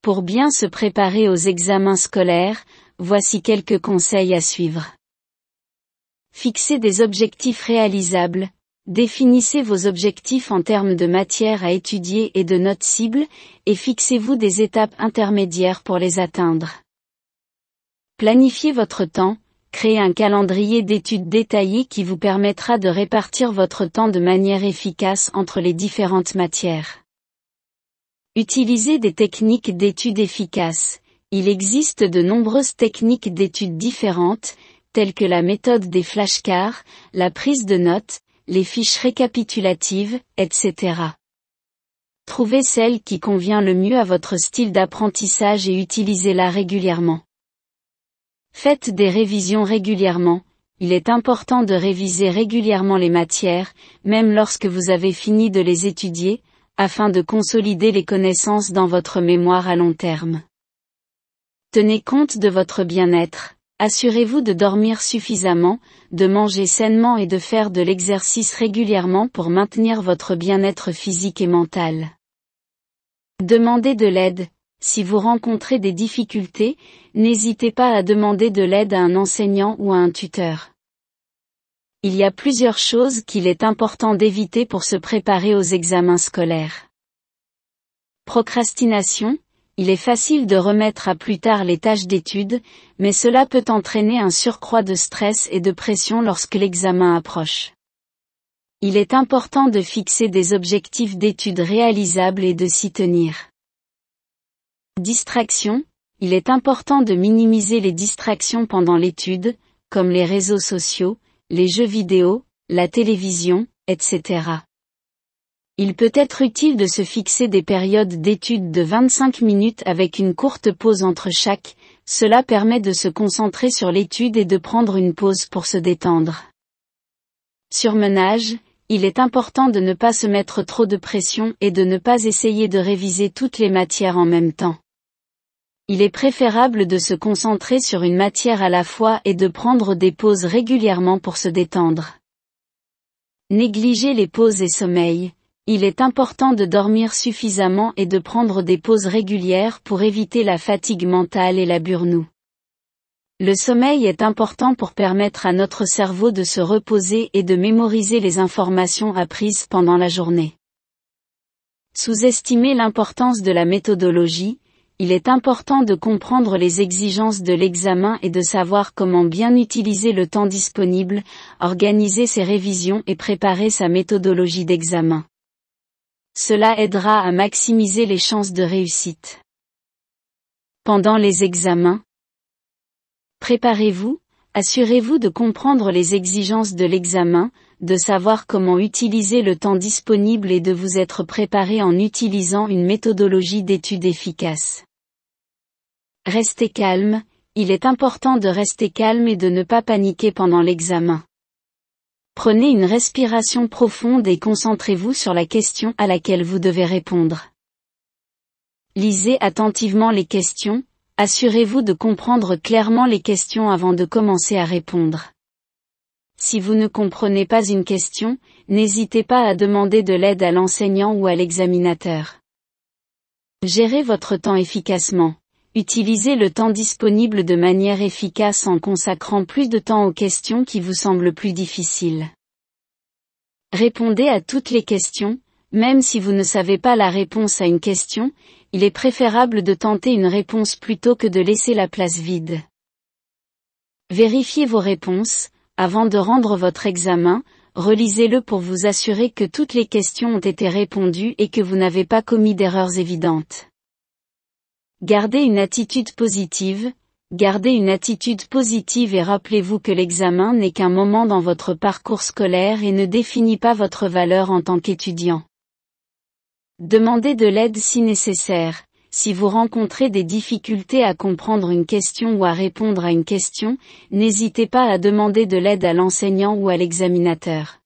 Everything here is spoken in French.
Pour bien se préparer aux examens scolaires, voici quelques conseils à suivre. Fixez des objectifs réalisables. Définissez vos objectifs en termes de matière à étudier et de notes cibles, et fixez-vous des étapes intermédiaires pour les atteindre. Planifiez votre temps. Créez un calendrier d'études détaillé qui vous permettra de répartir votre temps de manière efficace entre les différentes matières. Utilisez des techniques d'études efficaces. Il existe de nombreuses techniques d'études différentes, telles que la méthode des flashcards, la prise de notes, les fiches récapitulatives, etc. Trouvez celle qui convient le mieux à votre style d'apprentissage et utilisez-la régulièrement. Faites des révisions régulièrement. Il est important de réviser régulièrement les matières, même lorsque vous avez fini de les étudier, afin de consolider les connaissances dans votre mémoire à long terme. Tenez compte de votre bien-être. Assurez-vous de dormir suffisamment, de manger sainement et de faire de l'exercice régulièrement pour maintenir votre bien-être physique et mental. Demandez de l'aide. Si vous rencontrez des difficultés, n'hésitez pas à demander de l'aide à un enseignant ou à un tuteur. Il y a plusieurs choses qu'il est important d'éviter pour se préparer aux examens scolaires. Procrastination. Il est facile de remettre à plus tard les tâches d'études, mais cela peut entraîner un surcroît de stress et de pression lorsque l'examen approche. Il est important de fixer des objectifs d'études réalisables et de s'y tenir. Distraction. Il est important de minimiser les distractions pendant l'étude, comme les réseaux sociaux, les jeux vidéo, la télévision, etc. Il peut être utile de se fixer des périodes d'études de 25 minutes avec une courte pause entre chaque, cela permet de se concentrer sur l'étude et de prendre une pause pour se détendre. Surmenage. Il est important de ne pas se mettre trop de pression et de ne pas essayer de réviser toutes les matières en même temps. Il est préférable de se concentrer sur une matière à la fois et de prendre des pauses régulièrement pour se détendre. Négligez les pauses et sommeil. Il est important de dormir suffisamment et de prendre des pauses régulières pour éviter la fatigue mentale et la burn-out. Le sommeil est important pour permettre à notre cerveau de se reposer et de mémoriser les informations apprises pendant la journée. Sous-estimez l'importance de la méthodologie. Il est important de comprendre les exigences de l'examen et de savoir comment bien utiliser le temps disponible, organiser ses révisions et préparer sa méthodologie d'examen. Cela aidera à maximiser les chances de réussite. Pendant les examens, préparez-vous, assurez-vous de comprendre les exigences de l'examen, de savoir comment utiliser le temps disponible et de vous être préparé en utilisant une méthodologie d'étude efficace. Restez calme. Il est important de rester calme et de ne pas paniquer pendant l'examen. Prenez une respiration profonde et concentrez-vous sur la question à laquelle vous devez répondre. Lisez attentivement les questions, assurez-vous de comprendre clairement les questions avant de commencer à répondre. Si vous ne comprenez pas une question, n'hésitez pas à demander de l'aide à l'enseignant ou à l'examinateur. Gérez votre temps efficacement. Utilisez le temps disponible de manière efficace en consacrant plus de temps aux questions qui vous semblent plus difficiles. Répondez à toutes les questions, même si vous ne savez pas la réponse à une question, il est préférable de tenter une réponse plutôt que de laisser la place vide. Vérifiez vos réponses. Avant de rendre votre examen, relisez-le pour vous assurer que toutes les questions ont été répondues et que vous n'avez pas commis d'erreurs évidentes. Gardez une attitude positive. Gardez une attitude positive et rappelez-vous que l'examen n'est qu'un moment dans votre parcours scolaire et ne définit pas votre valeur en tant qu'étudiant. Demandez de l'aide si nécessaire. Si vous rencontrez des difficultés à comprendre une question ou à répondre à une question, n'hésitez pas à demander de l'aide à l'enseignant ou à l'examinateur.